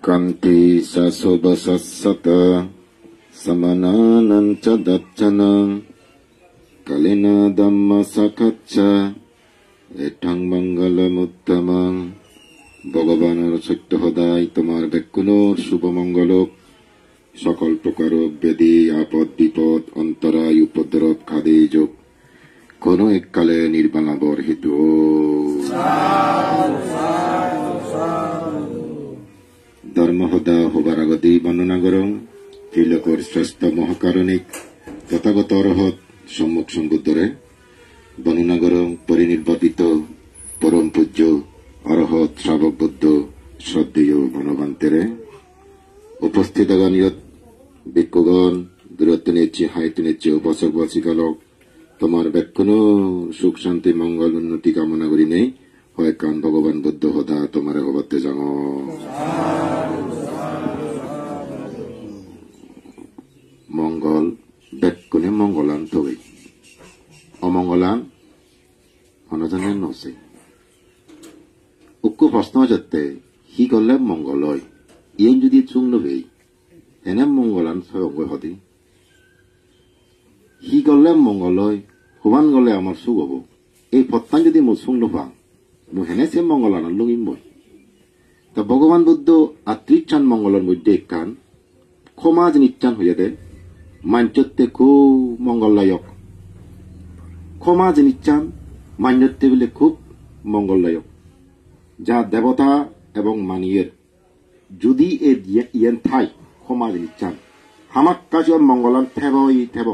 Kanti sasobasasata samanananca daccanang kalina dhamma sakacca etang mangalamuttamaং ভগবানের সত্য সদায় তোমার বেকুনোর শুভ মঙ্গলক সকল প্রকার ব্যাধি আপদ বিপদ অন্তরায় উপদ্রব খাদে যোগ কোন এককালে নির্বাণাবর হেতু ধর্মহদা হবার আগতেই বর্ণনা করং ত্রিলোকর শ্রেষ্ঠ মহাকারণিক তথাগত অরহত সম্মুখ সম্বুদ্ধরে বর্ণনা করং পরিনির্বাপিত পরম পূজ্য অরহত শ্রাবক বুদ্ধ শ্রদ্ধেয় গণবান্তেরে উপস্থিতগণ ভিক্ষুগণ দূরত্ব নিচ্ছে হাইত নিচ্ছে উপাসক বাসিকালক তোমার বেক্ষণ সুখ শান্তি মঙ্গল উন্নতি কামনা করি নেই হয় কান ভগবান বুদ্ধ হদা তোমার হবতে যাও মঙ্গল বেক্ষণে মঙ্গলান তবে অমঙ্গলান অনজানের নসে উক্কু প্রশ্ন যাতে হি করলে মঙ্গল হয় ইয়েন যদি চুং লবেই এনে মঙ্গলান সয়ঙ্গ হদি হি করলে মঙ্গল হয় হুবান গলে আমার সুখ হব এই পত্তান যদি মো চুং লবাং মো হেনে সে মঙ্গলান লুঙিম বই তা ভগবান বুদ্ধ আত্রিচান মঙ্গলের মধ্যে একখান ক্ষমাজ নিচ্চান হইয়া দে মাঞ্চত্তে খুব মঙ্গলদায়ক ক্ষমাজ নিচ্চান মান্যত্বে বলে খুব মঙ্গলদায়ক যা দেবতা এবং মানিয়ের যদি এর ইয়েন ঠাই ক্ষমাজ নিচ্চান হামাক কাজে মঙ্গলান থেবই থেব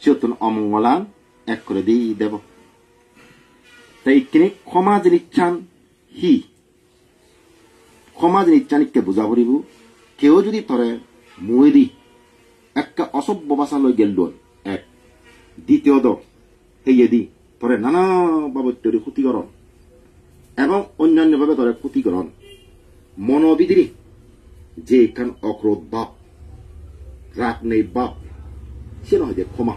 সেতন অমঙ্গলান এক করে দিই দেব তাই কিনে ক্ষমাজ নিচ্চান হি ক্ষমাজ নিচ্চান ইকে বুঝা পড়িব কেউ যদি তরে মুয়েদি একটা অসভ্য ভাষা লই গেল এক দ্বিতীয় দ হেয়েদি তরে নানা বাবদ তৈরি ক্ষতিকরণ এবং অন্যান্যভাবে তরে ক্ষতিকরণ মনোবিধি যে এখান অক্রোধ বাপ রাগ নেই বাপ সে নয় যে ক্ষমা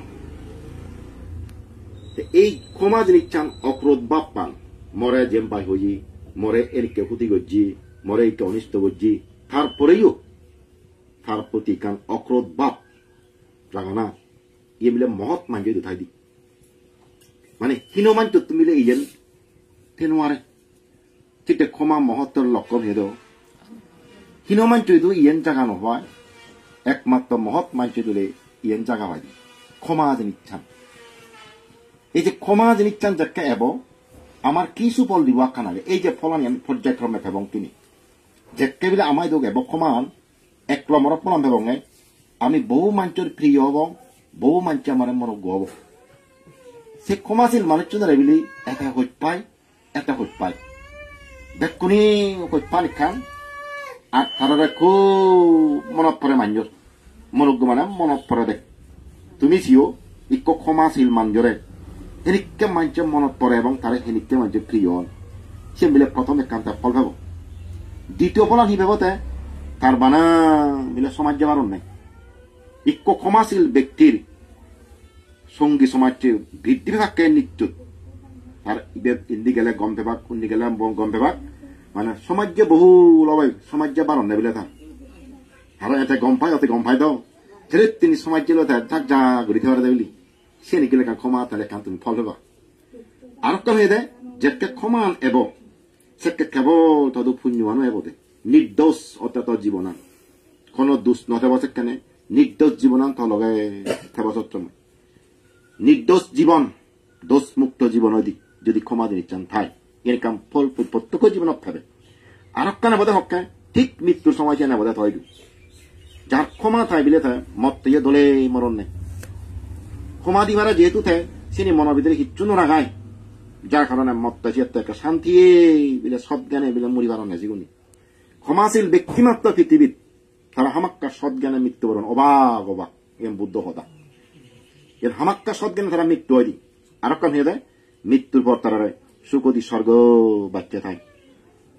এই ক্ষমা যিনি চান অক্রোধ বাপ পান মরে যেম পাই হই মরে এরিকে ক্ষতি করছি মরে একে অনিষ্ট করছি তারপরেও তার প্রতি কান অক্রোধ বাপ রাগনা ইয়ে মিলে মহৎ মাঞ্জ দুথাই দি মানে হীনমাঞ্চ তুমি মিলে ইয়েন তেনোয়ারে ঠিক ক্ষমা মহত্বর লক্ষ্য ভেদ হীনমাঞ্চ ইয়েন জাগা নহয় একমাত্র মহৎ মাঞ্চ তুলে ইয়েন জাগা হয় ক্ষমা নিচ্ছান এই যে ক্ষমা নিচ্ছান যাকে এব আমার কি সুফল দিব খানালে এই যে ফলানি আমি পর্যায়ক্রমে ভেবং তিনি যেকে বিলে আমায় দোক এব ক্ষমান এক লমর ফলাম ভেবং আমি বহু মাঞ্চর প্রিয় হব বহু মাঞ্চ আমার মন গব সে ক্ষমাশীল মানুষজনের বিলি এটা হইত পায় এটা হইত পায় বেকুনি হইত পানি খান আর তারা খুব মনত পরে মাঞ্জর মনজ্ঞ মানে মনত পরে দেখ তুমি সিও ইক ক্ষমাশীল মাঞ্জরে হেনিকে মাঞ্চ মনত পরে এবং তারা হেনিকে মাঞ্চ প্রিয় সে মিলে প্রথম একান তার ফল ভাব দ্বিতীয় ফলান হি ভেবতে তার বানা মিলে সমাজ যাবার নাই ইক ক্ষমাশীল ব্যক্তির সঙ্গী সমাজে বৃদ্ধি থাকে নিত্য তার ইন্দি গেলে গম পেবাক উন্দি গেলে গম পেবাক মানে সমাজে বহু লবাই সমাজে বারণ নেই বলে আর এতে গম পাই দাও ছেড়ে তিনি সমাজে থাক যা ঘুরি থাকা দেবলি সে নিকিলে ক্ষমা তাহলে কান তুমি ফল পেবা আর একটা হয়ে দেয় যেকে ক্ষমান এব সেকে কেবল তদু পুণ্যমানো এব দে নির্দোষ অত্যত জীবনান কোনো দোষ নথেব সেখানে নির্দোষ জীবনান তো লগে থেব সত্যময় নির্দোষ জীবন দোষ মুক্ত জীবন যদি ক্ষমা নিচ্ছান থাই এর কাম ফল প্রত্যক্ষ জীবন থাকবে আর কানে বোধ হকে ঠিক মৃত্যুর সময় যে বোধ হয় যার ক্ষমা থাই বিলে থাকে মত ইয়ে দলে মরণ নেই ক্ষমা দিবারা যেহেতু থাকে সিনি মনের ভিতরে কিচ্ছু নরাগায় যার কারণে মতটা সে একটা শান্তি বিলে সৎ জ্ঞানে বিলে মরিবার নেই জীবনী ক্ষমাশীল ব্যক্তিমাত্র পৃথিবীত তারা হামাক্কা সৎ জ্ঞানে মৃত্যুবরণ অবাক অবাক এম বুদ্ধ হতা এর হামাক্কা সজ্ঞানে তারা মৃত্যু হয় আর কান হয়ে যায় মৃত্যুর পর তারা সুখদি স্বর্গ বাচ্চা থাই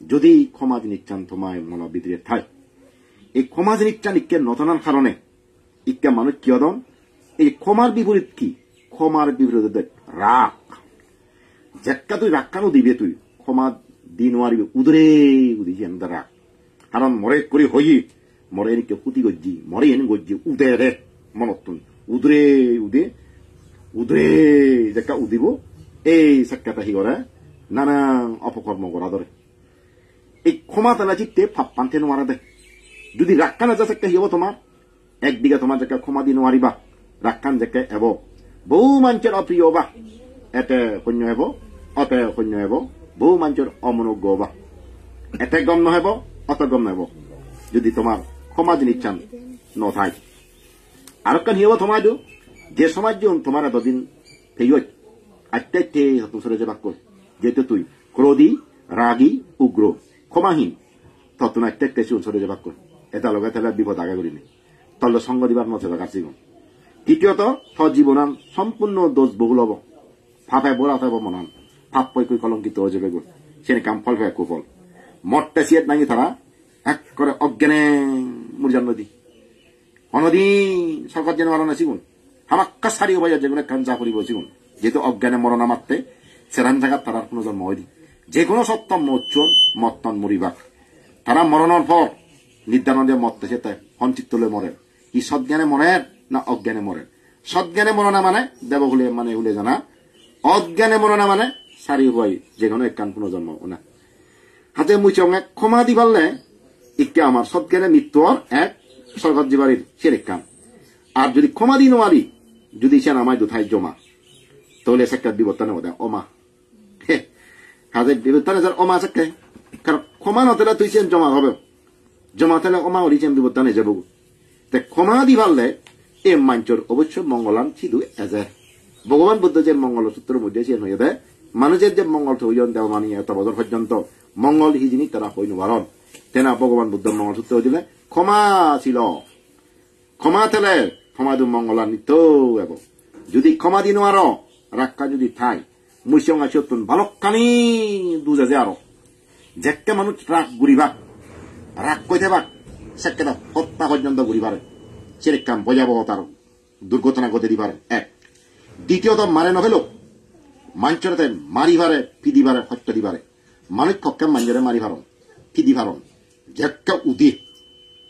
যদি ক্ষমাজ নিচ্ছান তোমায় মনোবিদ্রে থাই এই ক্ষমাজ নিচ্ছান ইকে নতনার কারণে ইকে মানুষ কি হদন এই ক্ষমার বিপরীত কি ক্ষমার বিপরীত রাগ যেকা তুই রাগ কানো দিবে তুই ক্ষমা di noari udre udi jendara haran more kuri hoyi more ni ke puti gojji more yen gojji udere monotun udre jaka udibo এই সাক্ষাতা হিগরে নানা অপকর্ম করা ধরে এই ক্ষমতা না জিততে ভাব পান্তে নোয়ারা দে যদি রাক্কান যা সাক্ষা হিব তোমার একদিকে তোমার যাকে ক্ষমা দি নোয়ারিবা রাক্কান যাকে এব বহু মানুষের অপ্রিয় বা এতে সৈন্য হব অতে সৈন্য হব বহু মানুষের অমনোজ্ঞ বা এতে গম নহব অত গম নহব যদি তোমার ক্ষমা জিনিস চান নথাই আর কান হিব তোমার যে সমাজ তোমার এতদিন ফেই আত্মাইতে তুসরে যে বাক্য যেহেতু তুই ক্রোধী রাগী উগ্র ক্ষমাহীন ততন আত্মাইতে সরে যে বাক্য এটা লগে তাহলে বিপদ আগা করিনি তলে সঙ্গ দিবার নথে কাছি তৃতীয়ত থ জীবনান সম্পূর্ণ দোষ বহুল হব ফাঁপে বোরা হব মনান ফাপ পই কই কলঙ্কিত হয়ে যাবে গো সেনে কাম ফল ফে কুফল মরতে সিয়েত নাকি তারা এক করে অজ্ঞানে মুরজান নদী অনদিন সরকার যেন মারানো শিগুন হামাক্কা সারি হয়ে যায় যেগুলো কাঞ্জা করিব শিগুন যেহেতু অজ্ঞানে মরণা মারতে সেরান জায়গা তারার কোনো জন্ম হয়নি যে কোনো সত্য মোচন মত্তন মরিবা তারা মরণের পর নির্ধারণ দিয়ে মরতেছে তাই সঞ্চিত হলে মরে কি সজ্ঞানে মরেন না অজ্ঞানে মরেন সজ্ঞানে মরণা মানে দেব হলে মানে হলে জানা অজ্ঞানে মরণা মানে সারি হই যে কোনো একখান পুনর্জন্ম না হাতে মুচঙ্গে ক্ষমা দি পারলে ইকে আমার সজ্ঞানে মৃত্যুর এক স্বর্গত জীবাড়ির সে কাম আর যদি ক্ষমা দি নোয়ারি যদি সে নামায় দুথাই জমা তাহলে একটা বিবর্তনে ওদের অমা হাজার বিবর্তনে যার অমা আছে কারণ ক্ষমা নতলে তুই চেন জমা হবে জমা তাহলে অমা ওরি চেন বিবর্তনে যাব তে ক্ষমা দি পারলে এ মাঞ্চর অবশ্য মঙ্গলান ছিদু এজে ভগবান বুদ্ধ যে মঙ্গল সূত্রের মধ্যে চেন হয়ে দেয় মানুষের যে মঙ্গল হইন দেওয়া মানি এত বছর পর্যন্ত মঙ্গল হিজিনি তারা হইন বারণ তেনা ভগবান বুদ্ধ মঙ্গল সূত্র দিলে ক্ষমা ছিল ক্ষমা তেলে ক্ষমা দু মঙ্গলান নিত এবং যদি ক্ষমা দিন আরো রাক্কা যদি থাই মুসিয়ং আছে তুন ভালকানি দুজা যে আরো যেকে মানুষ রাগ ঘুরিবাক রাগ কই থাকবাক সেকেটা হত্যা পর্যন্ত ঘুরিবারে সেরে কাম ভয়াবহ তার দুর্ঘটনা ঘটে দিবারে এক দ্বিতীয়ত মারে নভেলো মাঞ্চরতে মারিবারে ফিদিবারে হত্যা দিবারে মানুষ কক্ষে মাঞ্জরে মারি ভারণ ফিদি ভারণ যেকে উদি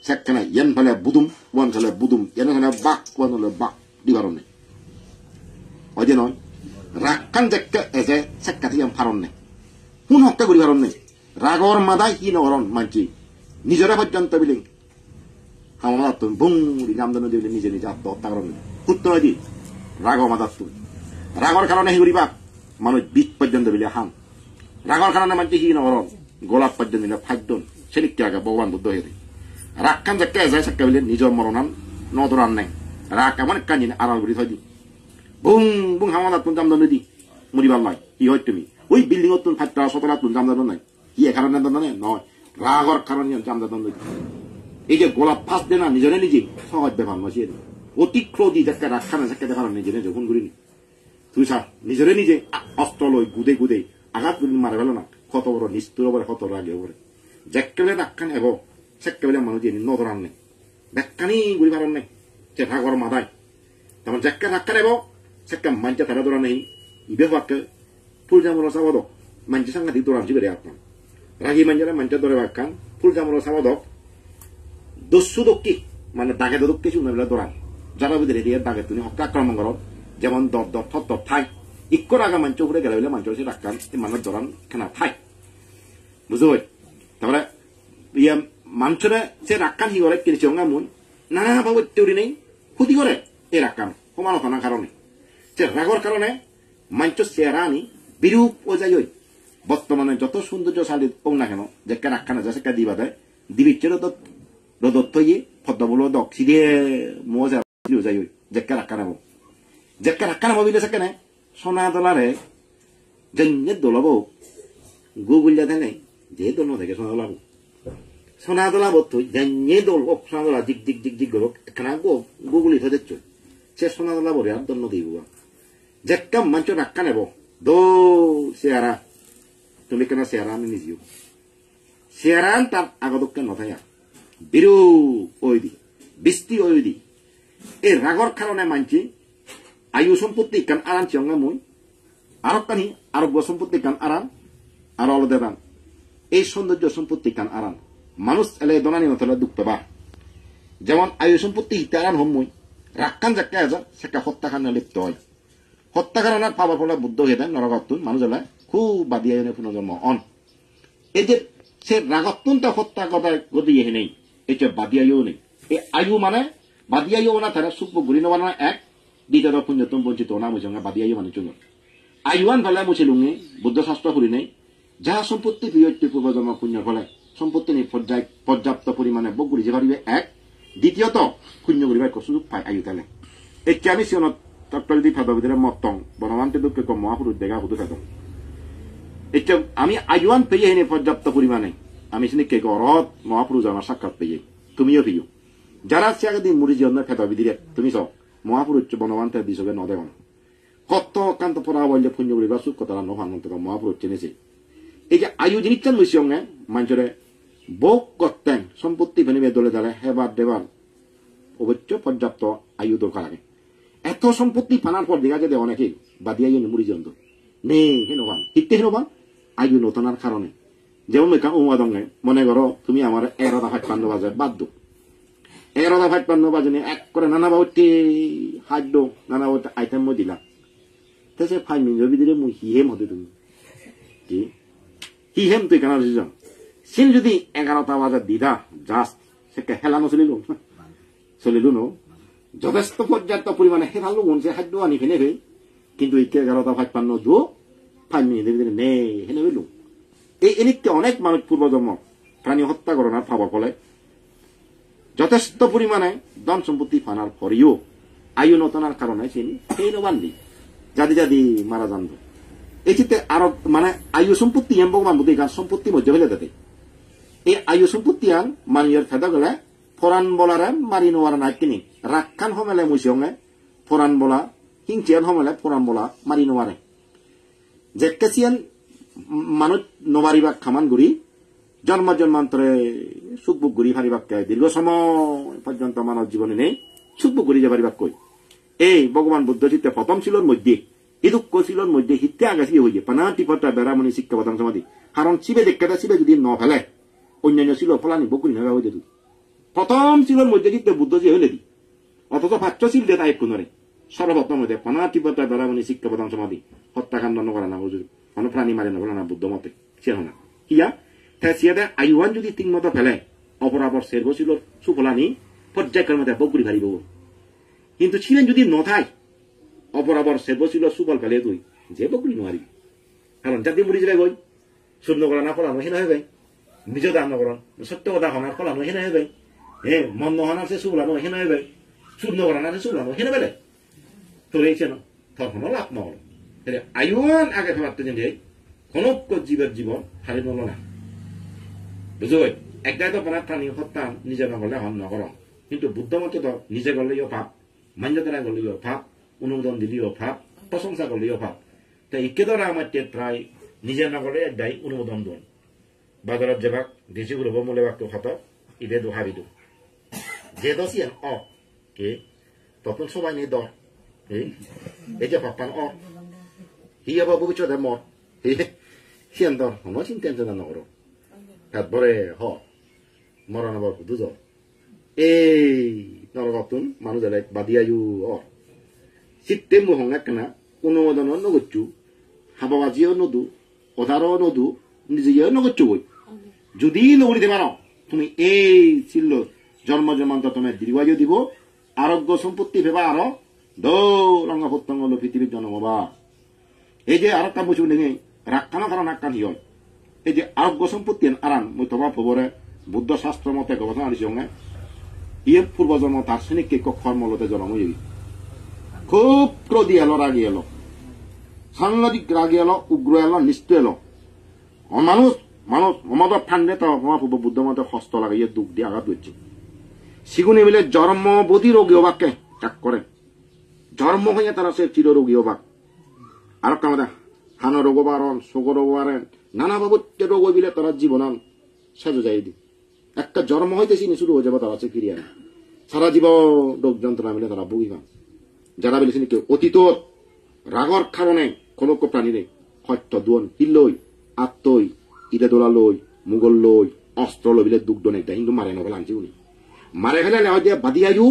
সেখানে ইয়েন ফেলে বুদুম ওয়ান ফেলে বুদুম এনে ফেলে বাক ওয়ান হলে বাক দিবারণ নেই অজে নয় রাগখান যেকে এসে সেকাতি ফারণ নেই কোন হত্যা করি ভারণ নেই রাগর মাদাই কি নগরণ মানছি নিজরে পর্যন্ত বিলিং আমার তুমি বুঙ্গি নামদান দিলে নিজে নিজে আত্মহত্যা করেন উত্তর দি রাগ মাদার তুমি রাগর কারণে হি করিবা মানুষ বিষ পর্যন্ত বিলে হান রাগর কারণে মানছি হি নগরণ গোলাপ পর্যন্ত বিলে ফাদ্যন সেদিককে আগে ভগবান বুদ্ধ হয়ে রাগখান যেকে এসে সেকা বিলে নিজের মরণান নদরান নেই রাগ এমন কাঞ্জি আড়াল করি থই দি বুং বুং হামাদার তুমি জামদান দি মরিবার নয় কি হয় তুমি ওই বিল্ডিং তুমি ফাটটা সতলা তুমি জামদান নাই কি এ কারণে নয় রাগর কারণে জামদান দি এই যে গোলাপ ফাঁস দে না নিজরে নিজে সহজ ব্যাপার নয় অতি ক্রোধী যাকে রাখানে যাকে দেখার নিজে নিজে ফোন করিনি তুই সা নিজরে নিজে অস্ত্র লই গুদে গুদে আঘাত মারে গেল না কত বড় নিষ্ঠুর ওপরে কত রাগে ওপরে যেকেবেলে রাখান এব সেকেবেলে মানুষ নদরান নেই ব্যাখ্যানি গুলি পারন নেই সে রাগর মাদায় তেমন যাকে রাখান এব সেকে মাঞ্চা তারা দৌড়া নেই ইবে বাক্যে ফুল জামুর সাবদক মাঞ্চি সাংঘাতিক দৌড়ান বেড়ে আপনার রাগি মাঞ্জারে মাঞ্চা দৌড়ে বাক্যান ফুল জামুর সাবদক দস্যু দক্ষি মানে দাগে দোক কিছু না দৌড়ান যারা বুঝে দিয়ে দাগে তুমি হত্যা আক্রমণ করো যেমন দর দর থর দর ঠাই ইক্কর আগা মাঞ্চ উপরে গেলে বলে মাঞ্চ সে রাখান মানুষ দৌড়ান খানা ঠাই বুঝতে তারপরে ইয়ে মানুষরে সে রাখান হি করে কিনেছে মুন নানা ভাবে তৈরি নেই ক্ষতি করে এই রাখান সমানত না কারণে সে রাগর কারণে মাঞ্চ চেহারা আনি বিরূপ ও যাই বর্তমানে যত সৌন্দর্যশালী হোক না কেন যে রাখানা যা সেকা দিবা দেয় দিবিচ্ছের রদত থইয়ে ফদ্দবল দক সিধে মজা যাই জেক্কা রাখা নাম বিলে সেখানে সোনা দোলারে জন্য দোলাব গুগুল যাতে নেই যে দোল থেকে সোনা দোলাব তুই জন্য দোল সোনা দোলা দিক দিক দিক দিক গো একখানা গুগুলি থে দেখছ সে সোনা দোলা বলে আর দন্য দিব জেক্কা মাঞ্চ রাখা নেব দো চেহারা তুমি কেন চেহারা আমি নিজেও চেহারা তার আগদকে নথায়া বিরু ওই দি বৃষ্টি ওই দি এই রাগর কারণে মানছি আয়ু সম্পত্তি কান আরাম চিয়ঙ্গা মুই আরব কানি আরব সম্পত্তি কান আরাম আর অলদে রান এই সৌন্দর্য সম্পত্তি কান আরান মানুষ এলে দনানি মতলে দুঃখ পাবা যেমন আয়ু সম্পত্তি হিতে আরান হমুই রাক্কান যাকে আজার সেটা হত্যাকাণ্ডে লিপ্ত হয় হত্যাকারণের পাবার ফলে বুদ্ধ হয়ে দেন নরকাতুন মানুষ এলায় খুব বাদিয়া পুনর্জন্ম অন এই যে সে রাগত্তুনটা হত্যা কথা গতিয়ে নেই এটা বাদিয়াইও নেই এই আয়ু মানে বাদিয়াইও না তারা সুখ ঘুরি নেওয়া না এক দ্বিতীয় পুণ্যতম বঞ্চিত না মুসঙ্গে বাদিয়াইও মানে চুন আয়ুয়ান ফলে মুছে লুঙে বুদ্ধ শাস্ত্র করি নেই যাহা সম্পত্তি প্রিয় পূর্বজন্ম পুণ্যের ফলে সম্পত্তি নেই পর্যাপ্ত পরিমাণে বক ঘুরি যে পারিবে এক দ্বিতীয়ত পুণ্য করিবার সুযোগ পায় আয়ু তালে এতিয়া আমি সিয়নত তত্ত্ববিধি ফাদৰ ভিতরে মতং বনমান্তে দুঃখে কম মহাপুরুষ দেখা হুদু ফেদং এতিয়া আমি আয়ুয়ান পেয়ে হেনে পর্যাপ্ত পরিমাণে আমি সিনে কে অরহত মহাপুরুষ আমার সাক্ষাৎ পেয়ে তুমিও পেয়ে যারা সিয়াগে দিন মুড়ি জীবনের ফেদর বিধিরে তুমি সব মহাপুরুষ বনমান্তে দিছবে নদেবন কত কান্ত পড়া বললে পুণ্য করিবার সুখ কথা নহানন্ত মহাপুরুষ চেনেছে এই যে আয়ু জিনিসটা লইছি অঙ্গে মানুষরে বোক করতেন সম্পত্তি ফেনিবে দলে দলে হেবার দেবার অবশ্য পর্যাপ্ত আয়ু দরকার লাগে এত সম্পত্তি ফানার পর দেখা যায় অনেকে বাদিয়া মুড়ি জন্ত নেই হেনবান হিতে হেনবান আয়ু নতনার কারণে যেমন মেকা উমাদঙ্গে মনে করো তুমি আমার 11:55 বাজে বাদ দো 11:55 বাজে এক করে নানা বাবুটি হাত দো নানা বাবুটি আইটেম মই দিলা তাছে 5 মিনিটের ভিতরে মুই হিহেম হতে তুমি কি হিহেম তুই কেন যান সিন যদি 11টা বাজে দিদা জাস্ট সেকে হেলানো চলিলু ন যথেষ্ট পর্যাপ্ত পরিমাণে হেলালো মনছে খাদ্য আনি ফেনে ফে কিন্তু 11:55 দো 5 মিনিটের ভিতরে নেই হেনে ফেলু এই এনেকে অনেক মানুষ পূর্বজন্ম প্রাণী হত্যা করার পাবার ফলে যথেষ্ট পরিমাণে ধন সম্পত্তি ফানার পরেও আয়ু নতনার কারণে চিনি সেই নবান্দি যাদি যাদি মারা জানব এই চিত্তে আরো মানে আয়ু সম্পত্তি এম ভগবান বুদ্ধি গান সম্পত্তি মধ্যে ফেলে দেতে এই আয়ু সম্পত্তি আন মানিয়ের ফেদা গেলে ফরান বলারে মারি নোয়ার নাই কিনি রাখান হমেলে মুসিয়ঙে ফরান বলা হিংচিয়ান হমেলে ফরান বলা মারি নোয়ারে জেকেসিয়ান মানুষ নবারিবাক খামান গুড়ি জন্ম জন্মান্তরে সুখবুক গুড়ি হারিবাক দীর্ঘ সময় পর্যন্ত মানব জীবনে নেই সুখবুক গুড়ি যে পারিবাক কই এই ভগবান বুদ্ধ চিত্তে প্রথম শিলর মধ্যে ইদুক্ষ শিলর মধ্যে হিতে আগাছি হইয়ে পানাটি পটা বেড়ামণি শিক্ষা প্রদান সমাধি কারণ শিবে দেখতে শিবে যদি ন ফেলে অন্যান্য শিল ফলানি বকুরি নাগা হয়ে যেত প্রথম শিলর মধ্যে চিত্তে বুদ্ধ যে হইলে দি অথচ ভাচ্য শিল দে তাই কোনরে সর্বপ্রথম মধ্যে পানাটি পটা বেড়ামণি শিক্ষা প্রদান সমাধি হত্যাকাণ্ড নকরা না হুজুর মানে প্রাণী মারে নকরা না বুদ্ধ মতে সে না কিয়া সিয়াদে আয়ুয়ান যদি তিন মতো ফেলে অপরাপর সের বসিল সুফলানি পর্যায়ক্রমে বকুরি ভারিব কিন্তু ছিলেন যদি নথাই অপরাপর সের বসিল সুফল ফেলে তুই যে বকুরি নোয়ারি কারণ যাতে মুড়ি যাবে গই শূন্য করা না ফলানো হেনা হবে নিজ দান নকরণ সত্য কথা হনার ফলানো হেনা হবে হ্যাঁ মন নহনা সে সুফলানো হেনা হবে শূন্য করা না সে সুফলানো হেনা বেলে তোর এই চেন তখন লাভ নহল আয়ুয়ান আগে ফেলাতে যে কোনো জীবের জীবন হারি নল না বুঝবে একদাই তো পনার প্রাণী হত্যা নিজে নগলে হন নকর কিন্তু বুদ্ধ মতে তো নিজে গলেও ভাব মান্যতারা গলেও ভাব অনুমোদন দিলেও ভাব প্রশংসা করলেও ভাব তাই একেদরে আমার প্রায় নিজে নগলে একদাই অনুমোদন দন বাজারত যেবাক দেশি গুলো মূল্য বাক্য হত ইদে দোহাবি দো যে দোষিয়ান কে তখন সবাই নেই দর এই যে ভাবপান হিয়া বাবু বিচদে মত সিয়ান দর হনো চিন্তা নকর তারপরে মরণ আবার দুজ এই নরকতুন মানুষ বাদিয়ায়ু চিত্তে মোহং একনা অনুমোদন নগচ্ছু হাবাবাজিও নদু অধারও নদু নিজেও নগচ্ছু বই যদি নগরিতে পারো তুমি এই ছিল জন্ম জন্মান্ত তোমার দীর্ঘায়ু দিব আরোগ্য সম্পত্তি ভেবা আরো দৌরঙ্গ প্রত্যঙ্গ পৃথিবীর জন্মবা এই যে আরেকটা বসু নেই রাখানো কারণ আক্কান হিয় এই যে আরোগ্য সম্পত্তি আরাম মই তোমার খবরে বুদ্ধ শাস্ত্র মতে গবেষণা আনিস ইয়ে পূর্বজন্ম তার শ্রেণীকে কর্মলতে জন্ম হয়ে খুব ক্রোধী এলো রাগি এলো সাংঘাতিক রাগি এলো উগ্র এলো নিষ্ঠ এলো মানুষ মানুষ মমতার ঠান্ডে তো মহাপূর্ব বুদ্ধ মতে হস্ত লাগাইয়ে দুঃখ দিয়ে আঘাত করছে সিগুনি মিলে জন্মবতী রোগী অবাককে ত্যাগ করে জন্ম হইয়া তারা সে চিররোগী অবাক আর একটা হান রোগ বারণ শোক রোগ বারেন নানা বাবুতে রোগ বিলে তারা জীবনান সাজু যাই দি একটা জন্ম হইতেছি শুরু হয়ে যাবে তারা সে ফিরিয়ে আনে সারা জীবন রোগ যন্ত্রণা মিলে তারা ভুগিবা যারা বলেছেন কেউ অতীত রাগর কারণে কোনো প্রাণী নেই হয়তো দুন হিলই আত্মই ইদে দোলা লই মুঘল লই অস্ত্র লবিলে দুগ্ধ নেই কিন্তু মারে নভেল আনছি উনি মারে ফেলে হয়তো বাদিয়ায়ু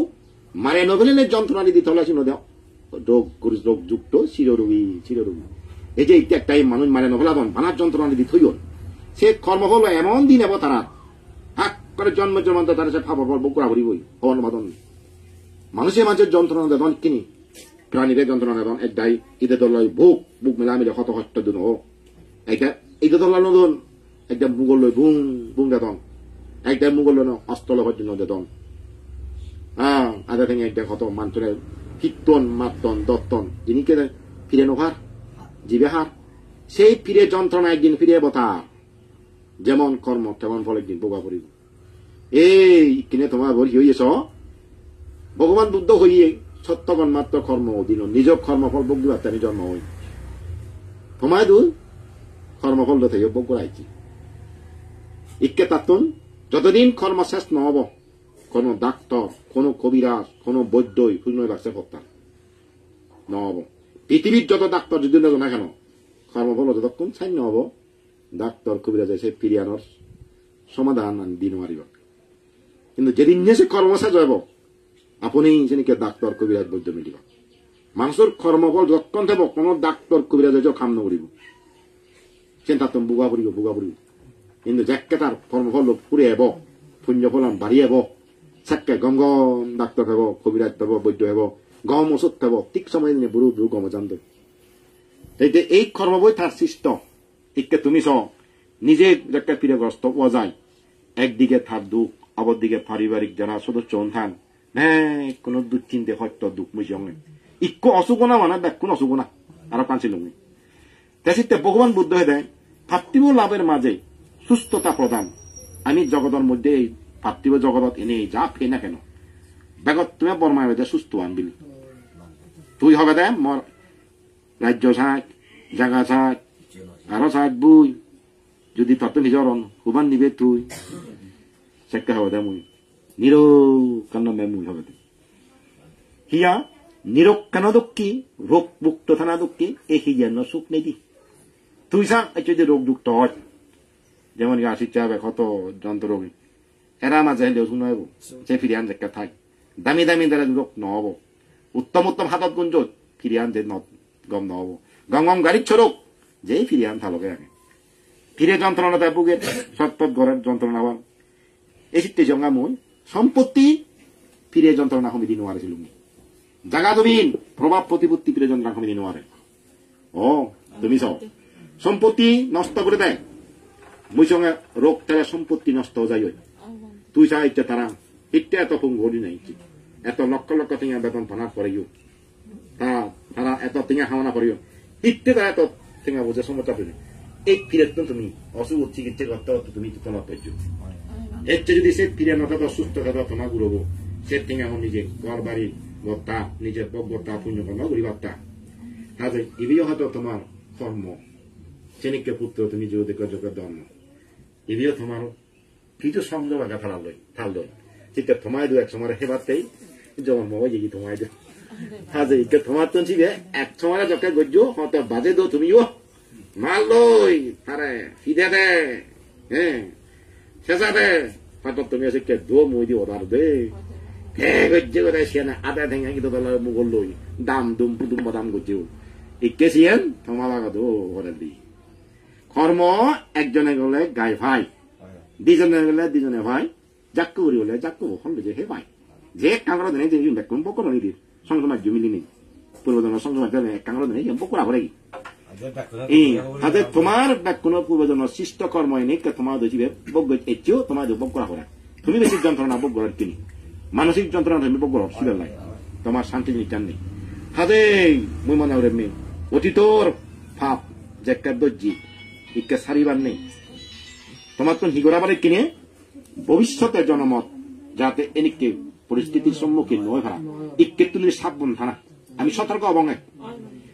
মারে নভেলে যন্ত্রণা দিতে হলে আসিন দেও রোগ যুক্ত চিররোগী এই যে একটাই মানুষ মারে নভেলা দন ভানার যন্ত্রণা দিতে হইল সে কর্মফল এমন দিন এব তারা হাক করে জন্ম জন্মান্ত তারা সে ফাবর ফল বকুড়া ভরি বই হন বাদন মানুষের মাঝে যন্ত্রণা দেন কিনি প্রাণীদের যন্ত্রণা দেন একটাই ঈদের দল বুক মেলা মিলে হত হস্ত দিন হোক একটা ঈদের দল নদন একটা মুঘল লই বুং দেন একটা মুঘল লই অস্ত্র লবার জন্য দেন আদা থেকে একটা হত মানুষের কীর্তন মাতন দত্তন যিনিকে ফিরে নোহার জীবে হার সেই ফিরে যন্ত্রণা একদিন ফিরে বতা যেমন কর্ম তেমন ফল একদিন বোকা পড়িব এই কিনে তোমার বলি হইয়েছ ভগবান বুদ্ধ হইয়ে সত্যগণ মাত্র কর্ম দিন নিজ কর্মফল ভোগ দিবার আমি জন্ম হই তোমায় দু কর্মফল থেকে ভোগ করাইছি ইকে তাতুন যতদিন কর্ম শেষ নহব কোন ডাক্তার কোন কবিরাজ কোন বৈদ্যই শূন্য বাক্সে হত্যা নহব পৃথিবীর যত ডাক্তার যদি না কেন কর্মফল যতক্ষণ চাই নহব ডাক্তার কবিরাজ এসে ফিরিয়ানোর সমাধান দিন মারিব কিন্তু যেদিন সে কর্ম শেষ হইব আপনি সেদিকে ডাক্তার কবিরাজ বৈদ্য মিলিব মানুষের কর্মফল যতক্ষণ থাকব কোন ডাক্তার কবিরাজ কাম নকরিব সে তার বুগা পড়িব কিন্তু যাকে তার কর্মফল পুরে হব পুণ্যফলন বাড়ি হব সাক্কে গম ডাক্তার হব কবিরাজ হব বৈদ্য হব গম ওষুধ হব ঠিক সময় দিনে বুড়ো গম জানতো এই কর্মবই তার সৃষ্ট ইকে তুমি চ নিজে একটা পীড়াগ্রস্ত হওয়া যায় একদিকে তার দুঃখ অপরদিকে পারিবারিক যারা সদস্য থান হ্যাঁ কোন দুশ্চিন্তে হয়তো দুঃখ মুই সঙ্গে ইকো অসুখনা মানে দেখ কোন অসুখনা আর পাঁচি লঙ্গি তেসিতে ভগবান বুদ্ধ হয়ে দেয় পার্থিব লাভের মাঝে সুস্থতা প্রদান আমি জগতের মধ্যে এই পার্থিব জগৎ এনে যা ফে না কেন বেগত তুমি বর্মায় হয়ে সুস্থ আনবিল তুই হবে দে মর রাজ্য শাক জাগা শাক আরো শাক বুই যদি তত নিজর হুবান নিবে তুই সেটা হবে দে মুই নিরকান্ন মেমুই হবে দে হিয়া নিরকান দুঃখী রোগ মুক্ত থানা দুঃখী এই হিয়া ন সুখ নেই দি তুই শাক যদি রোগ যুক্ত হয় যেমন আসির চাবে কত যন্ত্ররোগী এরা মাঝে হলেও শুনাইব সে ফিরিয়ান দেখা থাক দামি দ্বারা রোগ নহব উত্তম হাতত গুঞ্জ ফিরিয়ান যে গম নহব গম গাড়ির ছড়ক যেই ফিরিয়ান থালকে আগে ফিরে যন্ত্রণা দেয় বুকের সৎপথ ঘরের যন্ত্রণা হওয়ার এই চিত্তে জঙ্গা মই সম্পত্তি ফিরে যন্ত্রণা কমি দিন ছিল জাগা জমিন প্রভাব প্রতিপত্তি ফিরে যন্ত্রণা কমি দিন ও তুমি চাও সম্পত্তি নষ্ট করে দেয় মুই সঙ্গে রোগ তারা সম্পত্তি নষ্ট যাই তুই চা ইচ্ছে তারা ইত্যা এত ঘড়ি নাই এত লক্ষ টিঙা বেতন ফানার পরেও তারা এত টিঙা খাওয়ানা করিও ইত্যে তারা এত টিঙা বোঝে সমতা পেলে এই ফিরে তুমি অসুখ চিকিৎসা করতে তুমি তোমার পেয়েছো এর চেয়ে যদি সে ফিরে না থাকো সুস্থ থাকো তোমার গুরবো সে টিঙা আমার নিজে ঘর বাড়ি গত্তা নিজের বগত্তা পুণ্য কর্ম গরিবাত্তা তাহলে ইবিও হয়তো তোমার কর্ম চেনিকে পুত্র তুমি যোগ ধর্ম ইবিও তোমার কিছু সংযোগ আগে থাল লই ঠিক তোমায় দু এক সময় হেবাতেই যেমন মগা যে তোমায় দে হাজে ইকে তোমার তো চিবে এক সময় যখন গজ্জ হয়তো বাজে দো তুমিও মাল লই তারে ফিদে দে হ্যাঁ শেষা দে হয়তো তুমি আছে কে দো মই দি অর্ডার দে হে গজ্জে করে সেনা আদা ঠেঙ্গা কিন্তু তাহলে মুগল লই দাম দুম পুদুম বাদাম গজ্জেও ইকে সিয়েন তোমার লাগা দো অর্ডার দি কর্ম একজনে গলে গাই ভাই দুজনে গেলে দুজনে ভাই যাক্কু করি হলে যাক্কু হলে যে হে ভাই যে কাংড় দেনে যে দেখুন বকর নিদি সংসমাজ মিলি নেই পূর্বজন্ম সংসমাজ এক কাংড় দেনে বকরা করে কি এই তাদের তোমার কোন পূর্বজন্ম সৃষ্ট কর্ম এনে তোমার দেখিবে বক এটিও তোমার বকরা করে তুমি বেশি যন্ত্রণা বক করার কিনি মানসিক যন্ত্রণা তুমি বক করো শিবের নাই তোমার শান্তি নিচান নেই তাদের মই মনে ওরে মেয়ে অতীতর ভাব যে দর্জি ইকে সারিবার নেই তোমার তো হিগোরাবারে কিনে ভবিষ্যতের জনমত যাতে এনিকে পরিস্থিতির সম্মুখীন নয় ভাড়া ইকে তুলি সাবন থানা আমি সতর্ক অবঙ্গে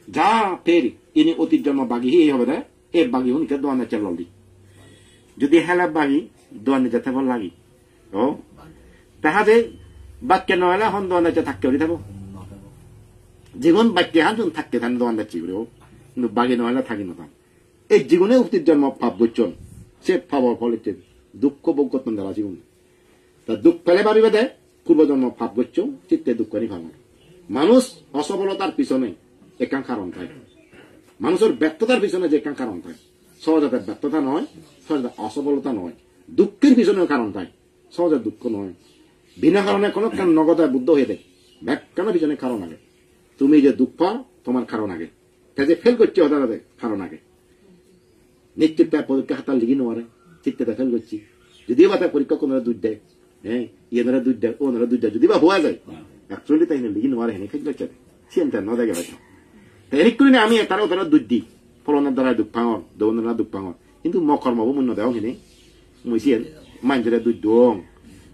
যা ফের ইনি অতীত জন্ম বাগি হি হবে রে এ বাগি হুনিকে দোয়ানে চেলি যদি হেলা বাগি দোয়ানে যেতে ভাল লাগি ও তাহা যে বাক্য নহলে হন দোয়ানে থাকতে হলে থাকো জীবন বাক্য হান যখন থাকতে থান দোয়ান যাচ্ছি কিন্তু বাগি নহলে থাকি না এই জীবনে অতীত জন্ম পাপ বচ্চন সে পাওয়ার ফলে দুঃখ ভোগ করতেন তারা জীবন তা দুঃখ ফেলে পারিবে দেয় পূর্বজন্ম পাপ করছ চিত্তে দুঃখ নি ভাঙ মানুষ অসফলতার পিছনে একাং কারণ থাকে মানুষের ব্যর্থতার পিছনে যে একাং কারণ থাকে সহজাতের ব্যর্থতা নয় সহজাতের অসফলতা নয় দুঃখের পিছনেও কারণ থাকে সহজাত দুঃখ নয় বিনা কারণে কোনো নগদায় বুদ্ধ হয়ে দেয় কেন পিছনে কারণ আগে তুমি যে দুঃখ পাও তোমার কারণ আগে যে ফেল করছি ওদের কারণ আগে নিশ্চিত পরীক্ষা হাতাল লিখি নোয়ারে চিত্তে ফেল করছি যদিও বা তার পরীক্ষা কোন দুধ দেয় হ্যাঁ ইয়েরা দুধ দেয় ওনারা দুধ দেয় যদি বা হওয়া যায় অ্যাকচুয়ালি তাই লিখি নোয়ারে হেনে ফেল করছে চিন্তা ন দেখে হয়তো এনিক করি না আমি তারাও তারা দুধ দিই ফলনের দ্বারা দুঃখ ভাঙর দৌনের দুঃখ ভাঙর কিন্তু মকর্মবো মূন্য দেও হেনে মুইসিয়েন মাইন্ডের দুধ দং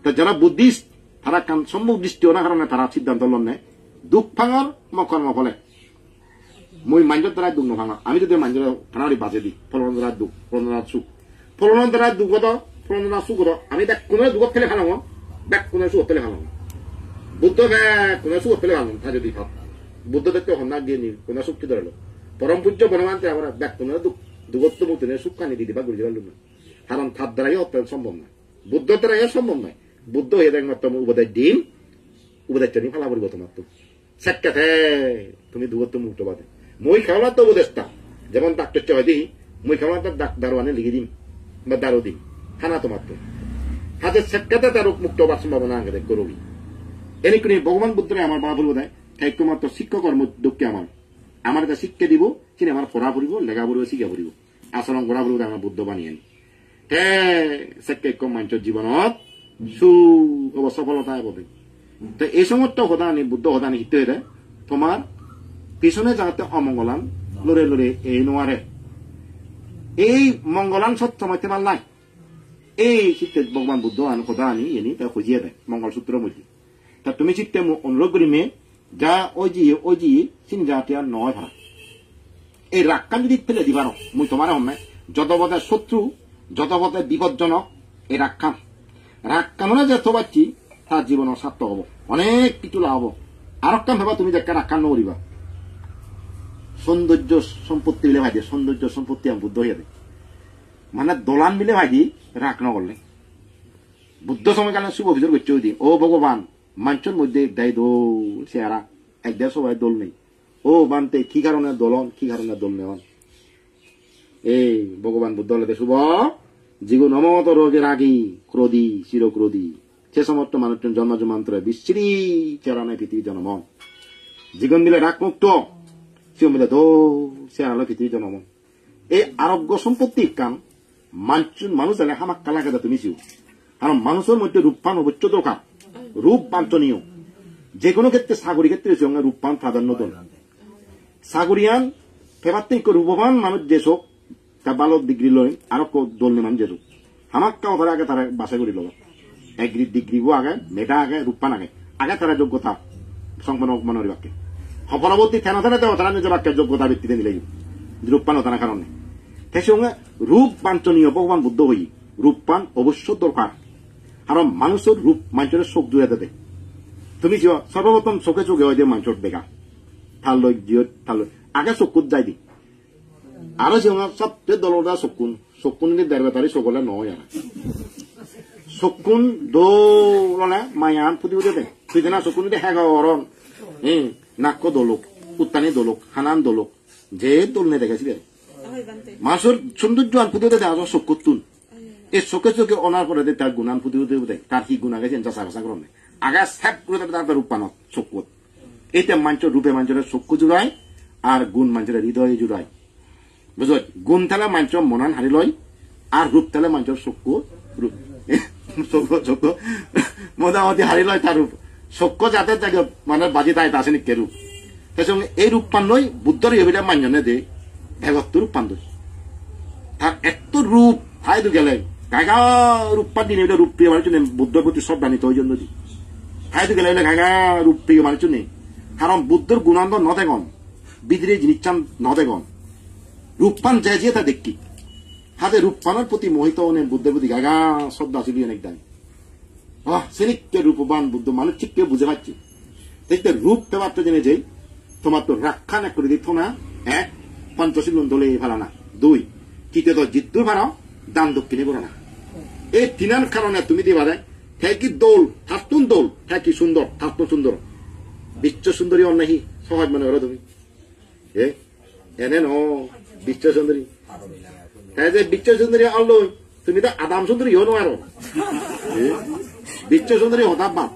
তা যারা বুদ্ধিস্ট তারা সম্মুখ দৃষ্টি না কারণে তারা সিদ্ধান্ত লন নেয় দুঃখ ভাঙর মকর্ম ফলে মই মাইন্ডের দ্বারা দুঃখ ভাঙা আমি যদি মাইন্ডের থানারি বাজে দিই ফলনের দ্বারা দুঃখ ফলনের সুখ ফলনের দ্বারা দুঃখ ফলনের সুখ আমি দেখ কোন দুঃখ ফেলে ফেলাম দেখ কোন সুখ ফেলে ফেলাম বুদ্ধ কোন সুখ ফেলে ফেলাম তা যদি ভাব বুদ্ধ দেখতে হন্না গিয়ে নি কোন সুখটি ধরলো পরম পূজ্য বনমান্তে আমরা দেখ কোন দুঃখত্ব মুক্তি সুখ কানি দিদি বা গুরুজি না কারণ তার দ্বারাই অত্যন্ত সম্ভব নয় বুদ্ধ দ্বারাই সম্ভব নয় বুদ্ধ হয়ে দেখ মাত্র উপদেশ দিন উপদেশ নি ফেলা পড়ব তোমার তো সাক্ষাৎ তুমি দুঃখত্ব মুক্ত বাদে মই খাওয়া তো উপদেশটা যেমন ডাক্তার চাই দিই মই খাওয়া তার দারোয়ানে লিখে দিম বা দারো দিম খানা তোমার তো হাতে সাক্ষাতে তার মুক্ত হবার সম্ভাবনা আগে দেখ করবি এনিকুনি ভগবান বুদ্ধরে আমার বাবা বলবো দেয় একমাত্র শিক্ষকর দুঃখে আমার এটা শিক্ষা দিব তিনি আমার পড়া পড়িব লেখা পড়িব শিক্ষা পড়িব আচরণ করা পড়িব আমার বুদ্ধ বানিয়ে শিক্ষা মানুষের জীবনত সফলতা পাবে তো এই সমস্ত সদানি বুদ্ধ সদানি হিত হয়ে দেয় তোমার পিছনে যাতে অমঙ্গলান লড়ে লড়ে এই নোয়ারে এই মঙ্গলান সত্যময় তোমার নাই এই চিত্তে ভগবান বুদ্ধ সদানি এনি তা খুঁজিয়ে দেয় মঙ্গলসূত্র মধ্যে তা তুমি চিত্তে অনুরোধ করি মেয়ে যা ওই জি চিন্তাটিয়া নয় ভাড়া এই রাগকান যদি ফেলে দিবার মুই তোমার হমে যত পথে শত্রু যত পথে বিপজ্জনক এই রাগকাননে যে পাচ্ছি তার জীবনের স্বার্থ হব অনেক কিছু লাভ হব আর কাম ভাবা তুমি যে রাগকান নকরিবা সৌন্দর্য সম্পত্তি মিলে ভাই সৌন্দর্য সম্পত্তি আমি বুদ্ধ হয়ে দেয় মানে দোলান মিলে ভাই রাগ নকরলে বুদ্ধ সময়কালে শুভ অভিযোগ করছে ওই দিন ও ভগবান মানুষের মধ্যে দেয় দোল চেহারা একদের সবাই দোল নেই ও বানতে কি কারণে দোলন কি কারণে দোল নেওয়ান এই ভগবান বুদ্ধ হলে শুভ জীবন অমত রোগের আগি ক্রোধী চিরক্রোধী সে সমস্ত মানুষজন জন্ম জমান্তরে বিশ্রী চেরানে পৃথিবী জনমন জীবন মিলে রাগ মুক্ত সে মিলে দোল চেহারা পৃথিবী জনমন এই আরোগ্য সম্পত্তি কাম মানুষ জানে হামাক কালা কেদা তুমি চিও কারণ মানুষের মধ্যে রূপপান অবশ্য দরকার রূপ বাঞ্ছনীয় যে কোনো ক্ষেত্রে সাগরী ক্ষেত্রে সঙ্গে রূপপান প্রাধান্য দেন সাগরিয়ান ফেবাত্তিক রূপবান মানুষ যে শোক তা ভালো ডিগ্রি লয় আরো দল নেমান যে রূপ হামাক্কা ওখানে আগে তারা বাসা করি লব এগ্রি ডিগ্রি আগে মেধা আগে রূপপান আগে তারা যোগ্যতা সম্পন্ন মনের বাক্যে পরবর্তী থেনা থেনা দেওয়া তারা নিজের বাক্যের যোগ্যতা ভিত্তিতে নিলে রূপপান ও তারা কারণে সেই সঙ্গে রূপ বাঞ্ছনীয় ভগবান বুদ্ধ হই রূপপান অবশ্য দরকার কারণ মানুষের রূপ মানুষের চোখ জুড়ে দেয় তুমি সর্বপ্রথম চোখে চোখে হয় যে মানুষের বেগা থাল লই জিও থাল আগে চকুত যাই দি আরো যে সবচেয়ে দলটা চকুন দেড় তারি চকলে নয় আর চকুন দোলনে মায়ান ফুটি ফুটে দে তুই না চকুন দিয়ে হেগা অরণ নাক্য দোলক উত্তানি দোলক হানান দোলক যে দোল নে দেখেছিলে মানুষের সৌন্দর্য আন ফুটি ফুটে দেয় চকুত তুন এই চোখে চোখে অনার পরে তার গুণান ফুটি ফুটে দেয় তার কি গুণা গেছে চাষা বাসা করনে আগে স্যাপ করে তার রূপপানত চকুত এইটা মানুষের রূপে মানুষের চক্ষু জোড়ায় আর গুণ মানুষের হৃদয়ে জোড়ায় বুঝল গুণ থালে মানুষের মনান হারি লয় আর রূপ থালে মানুষের চক্ষু চক্ষু মোটামুটি হারি লয় তার রূপ চক্ষু যাতে জায়গা মানে বাজি তাই আছে নিকে রূপ সেই সঙ্গে এই রূপপান লই বুদ্ধর এবিটা মান্যনে দে ভেগত্ব রূপপান দোষ তার এত রূপ হাই দু গেলে গায়গা রূপপান দিন এটা রূপ প্রিয় মানুষ বুদ্ধর প্রতি সব জানিত ওই জন্য হাই দু গেলে গায়গা রূপ প্রিয় মানুষ নেই কারণ বুদ্ধর গুণান্ত নদেগন বিদ্রে জিনিস নদেগন রূপপান যে তা দেখি হাতে রূপপানের প্রতি মোহিত অনেক বুদ্ধের প্রতি গাগা শ্রদ্ধা ছিল অনেক দামি সেনিককে রূপবান বুদ্ধ মানুষ ঠিক কেউ বুঝে পাচ্ছি দেখতে রূপ পেবার তো জেনে যাই তোমার তো রাক্ষা না করে দিত না এক পঞ্চশীল দলে ভালো না দুই তৃতীয়ত জিদ্দুর ভাড়াও দান দক্ষিণে করো না এই তিনার কারণে তুমি দিবা দেয় কি দোল থাকুন দোল কি সুন্দর থাকুন সুন্দর বিশ্ব সুন্দরী অন্যাহি সহজ মনে করো তুমি এনে ন বিশ্ব সুন্দরী হ্যাঁ যে বিশ্ব সুন্দরী আনলো তুমি তো আদাম সুন্দরী হো নোৱাৰো বিশ্ব সুন্দরী হঠাৎ বাপ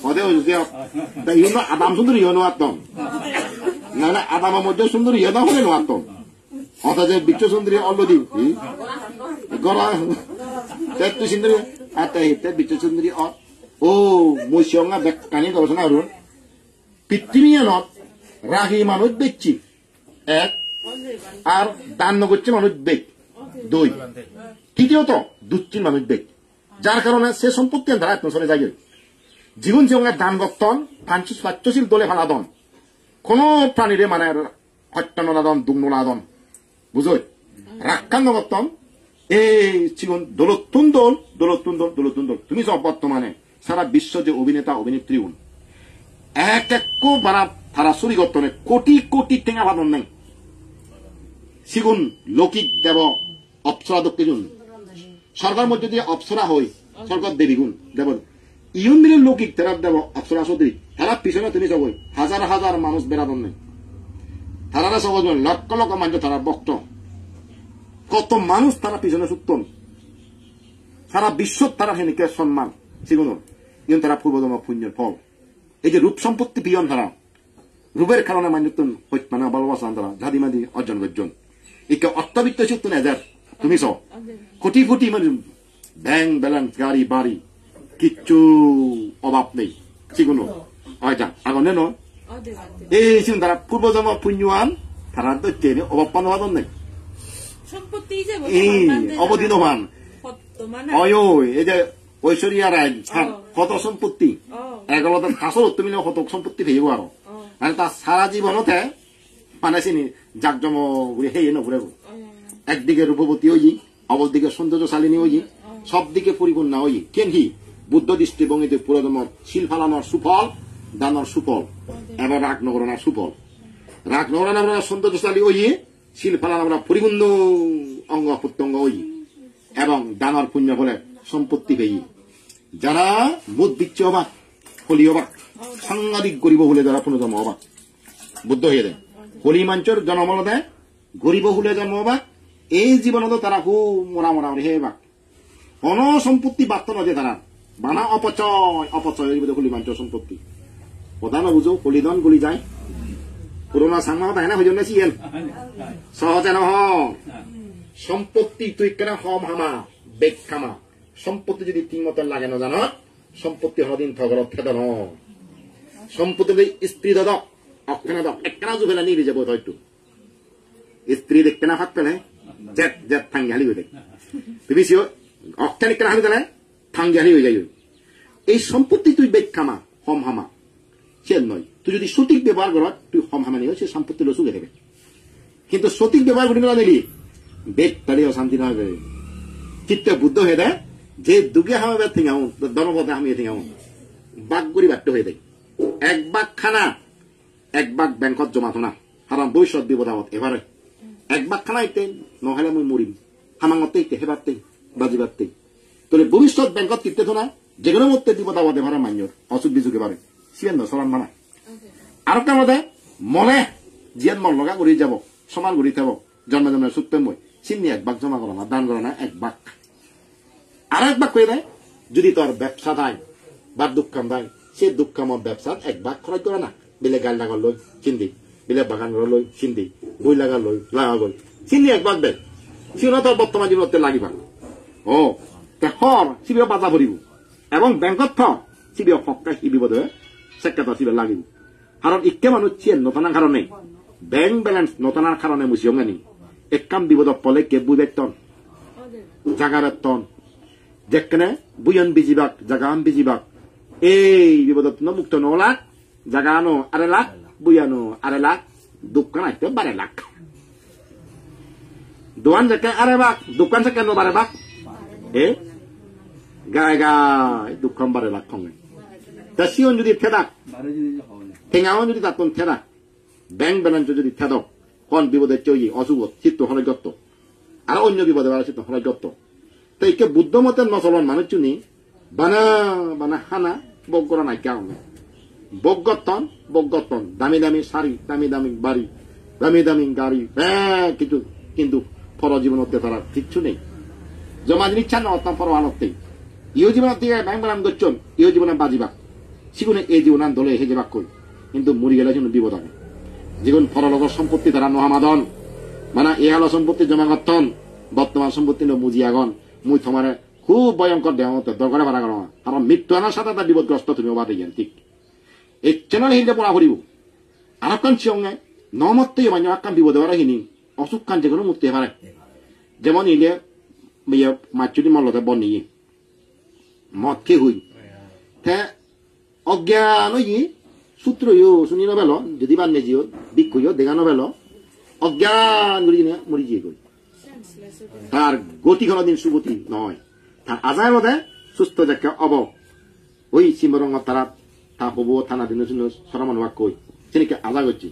হতে ইউনো আদাম সুন্দরী হো নোৱাৰতম না না আদামের মধ্যে সুন্দরী হো না হলে নোৱাৰতম অথচ যে বিশ্ব সুন্দরী আনলো দি গড়া তুই সুন্দরী আচ্ছা বিশ্ব সুন্দরী ও মই সিংহা কানি গবেষণা আৰু পৃথিবীয়ানত রাহি মানুষ দেখছি এক আর দান করছে মানুষ বেগ দুই তৃতীয়ত দুচ্ছি মানুষ বেগ যার কারণে সে সম্পত্তি ধারা চলে যায় জীবন জীবনের দান গঠন পাঞ্চশীল দলে ফালাদন কোন প্রাণীরে মানে হত্যা নলাদন দুগ নলাদন বুঝই রাক্ষান গঠন এই জীবন দোলতুন দল দোলতুন দল দোলতুন দল তুমি সব বর্তমানে সারা বিশ্ব যে অভিনেতা অভিনেত্রী এক এক বারা তারা চুরি গঠনে কোটি কোটি টেঙা ভাদন নাই সিগুন লৌকিক দেব অপ্সরা দক্ষিণ সরকার মধ্যে দিয়ে অপ্সরা হই সরকার দেবী গুণ দেব ইউন মিলে লৌকিক তারা দেব অপ্সরা সদী তারা পিছনে তুমি সব হাজার হাজার মানুষ বেড়াদন নেই তারা সব লক্ষ লক্ষ মানুষ তারা বক্ত কত মানুষ তারা পিছনে সুত্তন সারা বিশ্ব তারা সেনিকে সম্মান সিগুন ইউন তারা পূর্বতম পুণ্যের ফল এই যে রূপ সম্পত্তি পিয়ন তারা রূপের কারণে মানুষজন হত্যা ভালোবাসা তারা ঝাদি মাদি অর্জন করছেন একে অর্থবিত্ত সত্য না তুমি সব কোটি কোটি মানে ব্যাংক ব্যালেন্স গাড়ি বাড়ি কিচ্ছু অভাব নেই সেগুলো হয়টা আগনে নয় এই তারা পূর্বজন্ম পুণ্যৱান তারা তো ট্রেনে অভাব পান হওয়া নেই অবদিনবান এই যে ঐশ্বরিয়া রায় কত সম্পত্তি এগুলো কাছর তুমি কত সম্পত্তি ভেব আরো মানে তার সারা জীবনতে মানে চিনি জাকজম হেয়ে নঘুরে একদিকে রূপবতী হই অপরদিকে সৌন্দর্যশালিনী হই সব দিকে পরিপূর্ণ হই কেন হি বুদ্ধ দৃষ্টিভঙ্গিতে পুরোদম শিল ফালানোর সুফল দানোর সুফল এবার রাগ নগরণার সুফল রাগ নগরণ আমরা সৌন্দর্যশালী হই শিল ফালানো আমরা পরিপূর্ণ অঙ্গ প্রত্যঙ্গ হই এবং দানোর পুণ্য ফলে সম্পত্তি পেয়ে যারা মুদ দিচ্ছে অবাক হলি অবাক সাংঘাতিক গরিব হলে যারা পুনর্জন্ম অবাক বুদ্ধ হয়ে দেয় হলি মঞ্চর জন্ম দেয় গরিব হলে জন্ম অবাক এই জীবনত তারা খুব মরা মরা হে বাক কোন সম্পত্তি বার্ত নদে তারা বানা অপচয় অপচয় হলি মঞ্চর সম্পত্তি প্রধান বুঝো হলিদন গুলি যায় পুরোনো সাংমা তাই না হইজন সিয়েন সহজে নহ সম্পত্তি তুই কেন হম হামা বেগ খামা সম্পত্তি যদি তিন মতন লাগে না জানো সম্পত্তি হদিন থগরত খেদন সম্পত্তি স্ত্রী দাদ অক্ষেনা দাও একখানা জুবেলা নিয়ে যাবো হয়তো স্ত্রী দেখতে না ফাঁকতে না জেট জেট থাঙ্গি হালি হয়ে দেয় তুমি সিও অক্ষানিক কেনা হালি দেয় থাঙ্গি হালি হয়ে যাই এই সম্পত্তি তুই বেগ খামা হম হামা সে নয় তুই যদি সঠিক ব্যবহার কর তুই হম হামা নিয়ে সে সম্পত্তি লসুকে দেবে কিন্তু সঠিক ব্যবহার করি না নিলি বেগ তাড়িয়ে অশান্তি না হবে চিত্ত বুদ্ধ হয়ে দেয় যে দুগে হামাবে থিঙাও দনপথে হামিয়ে থিঙাও বাঘ গড়ি বাধ্য হয়ে দেয় এক বাঘ খানা এক বাঘ ব্যাংকত জমা থোনা হারাম ভবিষ্যৎ বিপদাবত এবারে এক বাঘ খানা ইতে নহলে মই মরিম হামাঙতে ইতে হেবারতে বাজিবারতে তোলে ভবিষ্যৎ ব্যাংকত কিনতে থোনা যেগুলো মধ্যে বিপদাবত এবারে মান্যর অসুখ বিসুখ এবারে সিয়েন চলান মানা আর একটা মতে মনে জিয়ান মন লগা ঘুরি যাব সমান ঘুরি থাকব জন্ম জন্মের সূত্রে মই চিনি এক বাঘ জমা করো না দান করো না এক বাঘ আর এক বাঘ কয়ে দেয় যদি তোর ব্যবসা দেয় বা দুঃখাম দেয় সে দুঃখামর ব্যবসা এক ভাগ খরচ করে না বিলে গাল লাগার লই চিন্দি বিলে বাগান ঘর লই চিন্দি বই লাগার লই লাগা গল চিন্দি এক ভাগ দেয় সিও তোর বর্তমান জীবনতে লাগিবা ও হর সিবিও বাজা ভরিব এবং ব্যাংকত থ সিবিও ফক্কা সিবিবদ সেক্রেটার সিবে লাগিব কারণ ইকে মানুষ চিয়েন নতনার কারণে ব্যাংক ব্যালেন্স নতনার কারণে মুসিয়ঙ্গানি এক কাম বিপদ পলে কে বুঝে টন জাগার টন যেখানে বুয়ন বিজিবাক জাগান বিজিবাক এই বিপদত মুক্ত নলাক জাগানো আরে লাখ বুয়ানো আরে লাখ দোকান আইতে 12 লাখ দোয়ান যাকে আরে বাক দোকান থেকে কেন 12 লাখ গায় গায় দোকান 12 লাখ কমে তা সিয়ন যদি থেদাক ঠেঙাও যদি তাতন থেদাক ব্যাংক ব্যালেন্স যদি থেদক কোন বিপদে চই অসুখ চিত্ত হলে যত আর অন্য বিপদে বাড়াচ্ছে তখন যত তো একে বুদ্ধ মতের নচলন মানুষ চুনি বানা বানা হানা বগ্গরা নাই কেমন বগ্গতন দামি দামি শাড়ি দামি দামি বাড়ি দামি দামি গাড়ি কিছু কিন্তু ফর জীবনতে তারা কিচ্ছু নেই জমা নিচ্ছা না অত্যাম ফর আনতেই ইহ জীবন থেকে ব্যাংক বানান করছেন ইহ জীবনে বাজিবাক সিগুনে এই জীবন দলে হেজে বাক কই কিন্তু মরি গেলে যেন বিপদ হবে যেগুন ফরলগর সম্পত্তি তারা নহামাদন মানে এ হলো সম্পত্তি জমা করতন বর্তমান সম্পত্তি বুঝি আগন মুই তোমার খুব ভয়ঙ্কর দেহ দরকারে ভাড়া করা আর মৃত্যু আনার সাথে তার বিপদগ্রস্ত তুমি বাদে গেন ঠিক এই চ্যানেল হিন্দে পড়া করিব আর কান সঙ্গে নমত্তে মানে আকান বিপদে ভাড়া হিনি অসুখ কান যে কোনো মুক্তি পারে যেমন ইলে মাছুটি মল্লতে বনিয়ে মদ খেয়ে হই অজ্ঞান সূত্র শুনি নবেল যদি বান্নে জিও দিক কইও দেখা নবেল অজ্ঞান করি মরি জিয়ে কই তার গতি কোনদিন সুগতি নয় তার আজায় বোধে সুস্থ যাকে অব ওই সিমরঙ তারা তা হবো থানা দিন সরমান হওয়া কই সেদিকে আজা করছি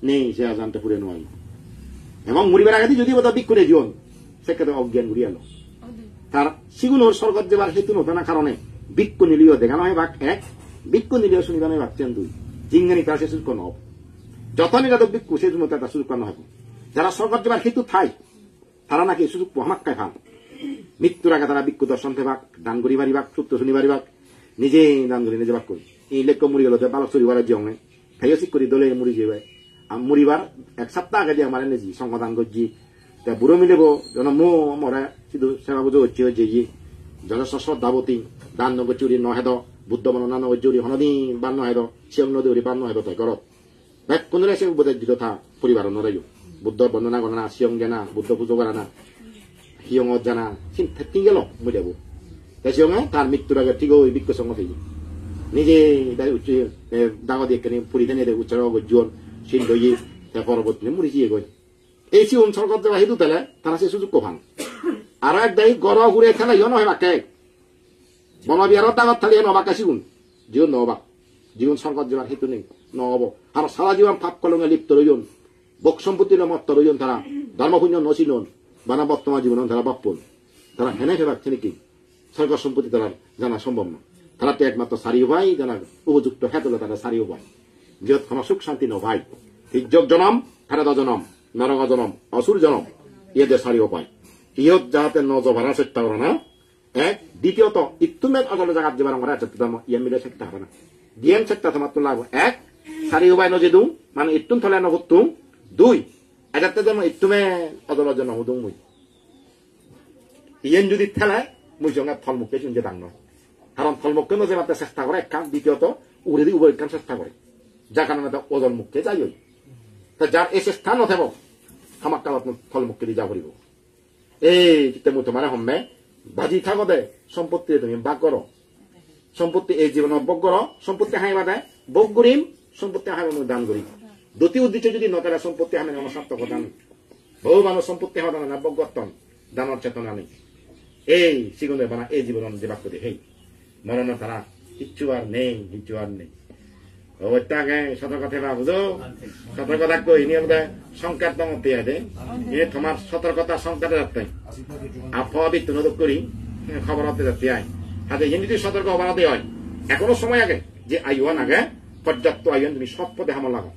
নেই সে আজানটা পুরে নয় এবং মরিবার আগে যদি বোধ দিক করে জীবন সেক্ষেত্রে অজ্ঞান ঘুরিয়ে এলো তার সিগুলোর স্বর্গত যাবার হেতু নতো না কারণে বিক্ষ নিলিও দেখানো হয় ভাগ এক বিক্ষ নিলিও শুনিবানো হয় ভাগছেন দুই জিঙ্গানি তার সে সুযোগ নহব যত নিরাদক বিক্ষ সে জন্য তার সুযোগ করা হবে যারা স্বর্গত যাবার হেতু থাই তারা নাকি সুযোগ হামাক্কায় ভাগ মৃত্যুর আগে তারা বিক্ষ দর্শন থেবাক দান করি বাড়িবাক সূত্র শুনি বাড়িবাক নিজে দান করি নিজে বাক করি এই লেখ মরি গেল যে বালক চুরিবার জঙ্গে খাইও ঠিক করি দলে মুড়ি যাবে মরিবার এক সপ্তাহ আগে দিয়ে আমার এনেছি সংগদান করছি বুড়ো মিলেব জন মো মরে শুধু সেবা পুজো হচ্ছে হচ্ছে যথেষ্ট শ্রদ্ধাবতী দান নগ চুরি নহেদ বুদ্ধ বর্ণনা নগ চুরি হনদিন বান নহেদ শিয়ং নদী বান নহেদ তাই করত ব্যাক কোন সে বোধ দিত থা পরিবার নরাইও বুদ্ধ বর্ণনা গণনা শিয়ং জানা বুদ্ধ পুজো করা না শিয়ং জানা ঠিক গেল মই যাব তাই শিয়ঙে তার মৃত্যুর আগে ঠিক ওই বিক্ষ সঙ্গ থেকে নিজে ডাঙ দিয়ে পরিধানে উচ্চার গজ্জন শিল দই পরবর্তী মুড়ি চিয়ে গই এই সি অঞ্চলগত যাওয়া হেতু তেলে তারা সে সুযোগ কোভান আর এক দায়ী গড় ঘুরে খেলাইও নয় বাকে বন বিহার দাগত থালিয়ে নবাকা সিগুন জীবন নবাক জীবন সরগত যাওয়ার হেতু নেই নহব আর সারা জীবন ফাপ কলমে লিপ্ত রইন বক সম্পত্তির মত্ত রইন তারা ধর্মপুণ্য নচিনন বানা বর্তমান জীবন তারা বাপ্পন তারা হেনে ফেবাচ্ছে নাকি সরকার সম্পত্তি তারা জানা সম্ভব না তারা তো একমাত্র সারি উপায় জানা উপযুক্ত হেতলে তারা সারি উপায় বৃহৎক্ষণ সুখ শান্তি নভাই হিজ্জক জনম ফেরত জনম নরক জনম অসুর জনম ইয়ে সারি উপায় ইহত যাহাতে নজভারা চেষ্টা করে না এক দ্বিতীয়ত ইতুমের অজল জায়গা যাবার আমরা ইয়ে মিলে চেষ্টা হবে না দিয়েন চেষ্টা তোমার তো লাগবে এক সারি উপায় নজে দু মানে ইতুন থলে নগতুম দুই এটাতে যেন ইতুমে অজল জন হুদুম মুই ইয়েন যদি ঠেলায় মুই সঙ্গে ফলমুখে চুনতে দাং নয় কারণ ফলমুখকে নজে মারতে চেষ্টা করে এক কাম দ্বিতীয়ত উড়ে দিয়ে উভয় কাম চেষ্টা করে যার কারণে ওজন মুখকে যাই ওই তা যার এসে স্থান নথাব আমার কালত ফল মুখকে দিয়ে যা করিব এই মই তোমার হম্মে বাজি থাকো দে সম্পত্তি তুমি বাক করো সম্পত্তি এই জীবন বক করো সম্পত্তি হাইবা দেয় বক করিম সম্পত্তি হাইবা মই দান করিম দুটি উদ্দেশ্য যদি নতারা সম্পত্তি হামে আমার সার্থক দান বহু মানুষ সম্পত্তি হওয়া না বক গর্তন দানের চেতনা নেই এই সিগুনে বানা এই জীবন যে বাক করি হেই মরণ তারা কিচ্ছু আর নেই কিচ্ছু আর নেই ওইটাকে সতর্ক থেবা বুঝো সতর্কতা কই নিয়ে বোধ সংকেত দমতে দে এ তোমার সতর্কতা সংকেত যাতে আফাবি তুনদক করি খবর হতে যাতে আই হাতে যদি সতর্ক হবাতে হয় এখনো সময় আগে যে আইওয়ান আগে পর্যাপ্ত আইওয়ান তুমি সব পদে হামল লাগো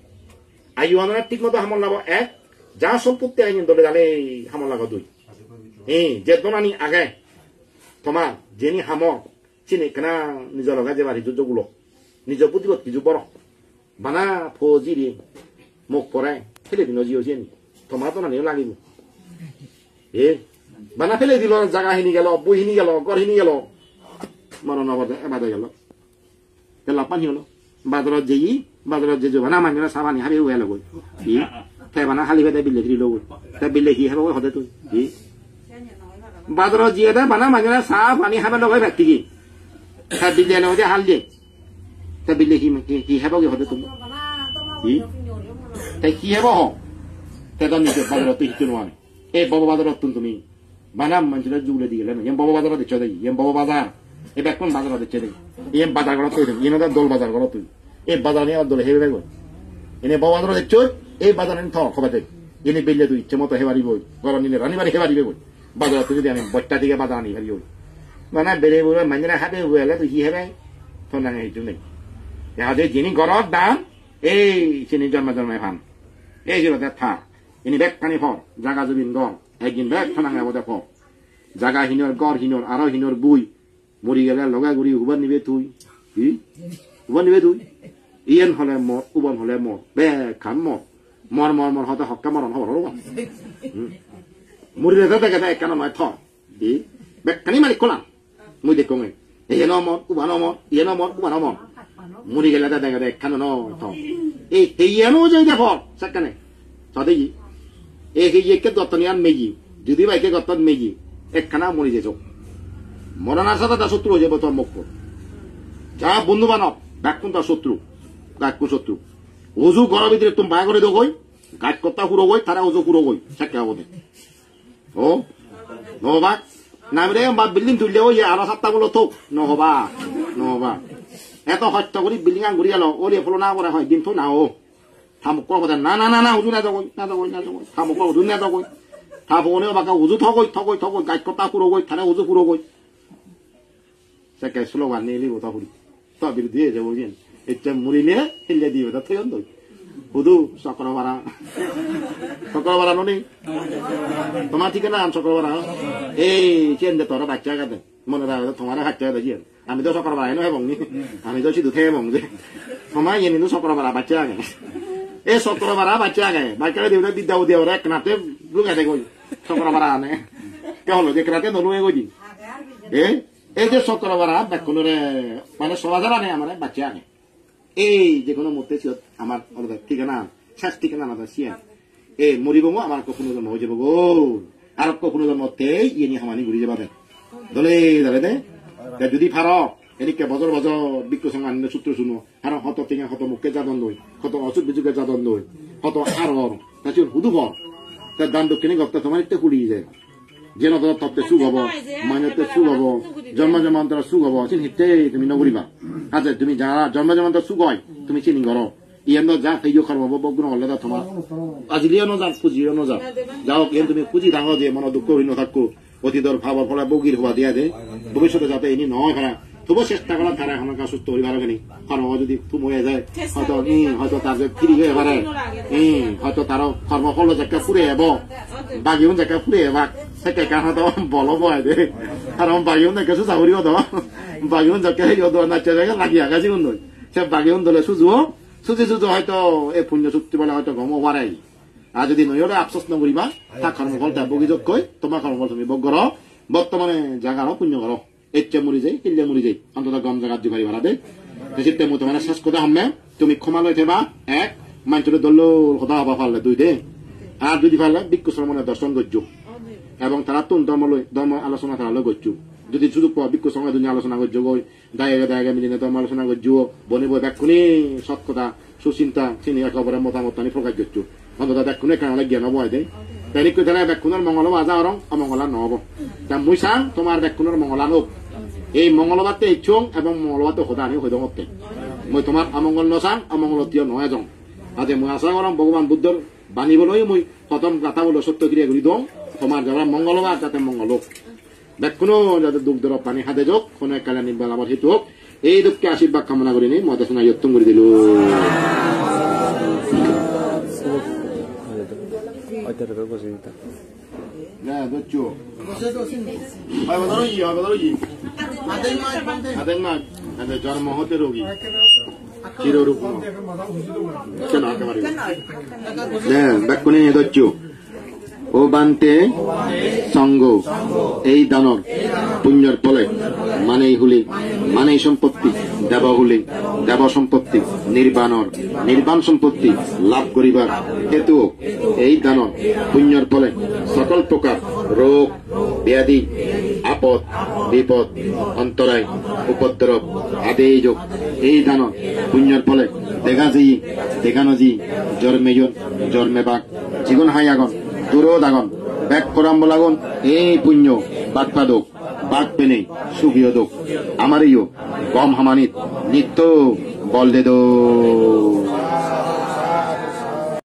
আইওয়ানের ঠিক মতো হামল লাগো এক যা সম্পত্তি আইন দলে জানে হামল লাগো দুই যে দোনানি আগে তোমার যেনি হামল চিনি কেনা নিজের লগা যে বাড়ি যুদ্ধগুলো নিজ প্রতিপদ কিছু বড় বানা ফৌজিরি মুখ পরে ফেলে দিন জিও জিনি তোমার তো না নিও লাগিব এ বানা ফেলে দিল জায়গা হিনি গেল বই হিনি গেল ঘর হিনি গেল মরণ এবাদে গেল তেলা পানি হলো বাজারত যেই বাজারত যে বানা মানুষ সাবানি হাবি উহে লগ ই ফে বানা খালি ফেদে বিলে দিল তা বিলে কি হবে হতে তুই ই বাজারত জিয়ে দে বানা মানুষ চাহ পানি হাবে লগ হয় ব্যক্তি কি বিলে লগ যে হাল দিয়ে তা বিলে কি হেব কি হতে তুমি তাই কি হেব হ তেদা নিজে বাজারত হিচু নোয়ানে এই বাবা বাজারত তুমি বানাম মানুষের জুলে দিয়ে গেলেন এম বাবা বাজারত দিচ্ছ দেই এম বাবা বাজার এ বেকন বাজারত দিচ্ছে দেই এম বাজার করা তুই এম দল বাজার করা তুই এই বাজার নিয়ে দলে হেবে গো এনে বাবা বাজারত দিচ্ছ এই বাজার নিয়ে থ খবর দেই এনে বেললে তুই ইচ্ছে মতো হেবারি বই গরম নিলে রানি বাড়ি হেবারিবে বই বাজার তুই যদি আমি বট্টা দিকে বাজার আনি হারি বই মানে বেড়ে বলে মাইনে হাতে বলে তুই কি হেবে তোর না এইটু নেই এহাদের যিনি গরর দাম এই চিনি জন্মায় ফান এই ছিল থা ইনি বেগ কানি ফর জাগা জুবিন গম একদিন বেগ ফানাঙে বোধে ফর জাগা হিনর গড় হিনর আরো হিনর বুই মরি গেলে লগা গুড়ি উবার নিবে তুই উবার নিবে তুই ইয়েন হলে মর উবন হলে মর বে খান মর হতে হক্কা মরণ হবর মরিলে দেখে দেয় কেন নয় থ বেকানি মারি কোলাম মুই দেখো ইয়ে নমর উবা নমর ইয়ে নমর উবা নমর মরি গেলে দেখে দেয় কেন নয় থ এই হেয়ানো যাই দেখো সেখানে সদেই এই হেয়েকে দত্তনিয়ান মেজি যদি বাইকে গত্তন মেজি একখানা মরি যেছ মরণার সাথে তার শত্রু হয়ে যাবে তোর মুখ যা বন্ধু বানব ব্যাকুন তার শত্রু গায়কু শত্রু উজু ঘর ভিতরে তুমি বায় করে দোগই গাছ কর্তা হুড়ো গই তারা উজু হুড়ো গই সেকে হবো ও নহবা নাম রে বা বিল্ডিং তুললে ওই আরো সাতটা বলো থোক নহবা এত হত্যা করি বিল্ডিং আং ঘুরিয়ে লো ওরে ফলো না করে হয় দিন তো না ও থামুক করবো না উজু না যাবই থামুক উজু না যাবই থাপনে বাকা উজু থগই গাছ কর্তা হুড়ো গই তারা উজু হুড়ো গই সেকে স্লোগান নিয়ে নিব তা হুড়ি তো বিরুদ্ধে যাবো যেন এটা মুড়িলে হেলে দিবে তা থইন দই হুদু চক্রবারা ননি তোমার ঠিক না চক্রবারা এই চেন দে তোরা বাচ্চা গাদে মনে রাখো তোমার বাচ্চা গাদে জিয়ান আমি তো চক্রবারা এনো হেবং নি আমি তো সিধু থে হেবং যে তোমার ইয়ে নিনু চক্রবারা বাচ্চা আগে এই চক্রবারা বাচ্চা আগে বাচ্চা দিবে বিদ্যা উদিয়া ওরা এক নাতে লুকাই দে কই চক্রবারা আনে কে হলো যে রাতে নলুয়ে কই দি এই যে চক্রবারা ব্যাকুলরে মানে সবাজার আনে আমার বাচ্চা আগে এই যে কোনো মূর্তি ছিল আমার ঠিকানা শেষ ঠিকানা আমাদের সিয়া এ মরিব আমার কখনো জন্ম হয়ে যাবো গো আর কখনো জন্মতেই ইয়ে নিয়ে হামানি ঘুরি যাবে দলে ধরে দে যদি ফার এদিকে বজর বিক্র সঙ্গে আনন্দ সূত্র শুনো আর হত টিঙা হত মুখে যাদন দই হত অসুখ বিচুকে যাদন দই হত আর তার হুদু ভর তার দান দক্ষিণে গপ্তা তোমার একটু কুড়িয়ে যায় যেন তোর তত্ত্বে সুখ হব মাইনতে সুখ হব জন্ম জন্মান্তর সুখ হব চিন হিতে তুমি নগরিবা আচ্ছা তুমি যারা জন্ম জন্মান্তর সুখ হয় তুমি চিনি করো ইয়ান যা সেইও খার হব বগ্ন হলে তোমার আজিলিও নযান খুঁজিও নযান যাও কেন তুমি খুঁজি থাকো যে মন দুঃখ হীন থাকো অতীতর ভাবর ফলে বগির হওয়া দিয়া দে ভবিষ্যতে যাতে এনি নয় খারা তবু চেষ্টা করা তারা এখন সুস্থ করিবার কেন কর্ম যদি তুম হয়ে যায় হয়তো তার ফিরি হয়ে পারে হয়তো তার কর্মফল জায়গা ফুরে যাব বাগিও জায়গা ফুরে এবার সেকে কারণ তো বল বয় দে কারণ বাগিও না কিছু চাকরিও তো বাগিও জায়গা নাচা জায়গা লাগিয়া গেছি নয় সে বাগিও দলে সুজু হয়তো এই পুণ্য চুক্তি বলে হয়তো গম হারাই আর যদি নইলে আফসোস নকরিবা তার কর্মফলটা বগিযোগ কই তোমার কর্মফল তুমি বগ করো বর্তমানে জায়গারও পুণ্য করো এচ্ছে মরি যাই হিল্লে মরি যাই অন্তত গম জায়গার জুগারি ভাড়া দে সেটা মতো মানে শেষ কথা হমে তুমি ক্ষমা লই থেবা এক মানুষের দল হতা হবা পারলে দুই দে আর যদি পারলে বিক্ষু শ্রমণের দর্শন গজ্য এবং তারা তুন ধর্ম আলোচনা তারা গজ্য যদি সুযোগ পাওয়া বিক্ষু শ্রমণের দুনিয়া আলোচনা গজ্য গই দায়গা মিলিনে ধর্ম আলোচনা গজ্য বনিব দেখুনি সৎ কথা সুচিন্তা চিনি একেবারে মতামত আনি প্রকাশ গজ্য অন্তত দেখুনে কারণে জ্ঞান হব হয় দেয় তারিখ তারা ব্যাকুণের মঙ্গল আজা অরং অমঙ্গলা নহব তা মুই চাং তোমার ব্যাকুণের মঙ্গলা হোক এই মঙ্গলবারতে ইচ্ছুং এবং মঙ্গলবারতে সদানি হইদ মতে মই তোমার অমঙ্গল নচাং অমঙ্গলতীয় নয় যাওঁ আজি মই আশা করম ভগবান বুদ্ধর বাণীবলৈ মই প্রথম কথা বলে সত্য ক্রিয়া করি দওঁ তোমার যারা মঙ্গলবার যাতে মঙ্গল হোক ব্যাকুণো যাতে দুঃখ দরব পানী হাতে যাওক কোনো কালে নির্বাল আমার হেতু হোক এই দুঃখকে আশীর্বাদ কামনা করি নি মই দেশনা যত্ন করে দিল জন্ম হতে রোগী চিররূপ কেন ব্যাকুণে দৈত্য ও বান্তে সঙ্গ এই দানর পুণ্যর ফলে মানেই হুলি মানেই সম্পত্তি দেব হুলি দেব সম্পত্তি নির্বাণ সম্পত্তি লাভ করিবার হেতু এই দানর পুণ্যর ফলে সকল প্রকার রোগ ব্যাধি আপদ বিপদ অন্তরায় উপদ্রব আদি যোগ এই দানর পুণ্যর ফলে দেখানো জি জন্মে বাঘ জীবন হাই আগন দূরও দাগন ব্যাগ করাম্ব লাগন এই পুণ্য বাগপাদক বাঘ পেনে সুগীয় দোক আমারইও গম হামানিত নিত্য বল দে দো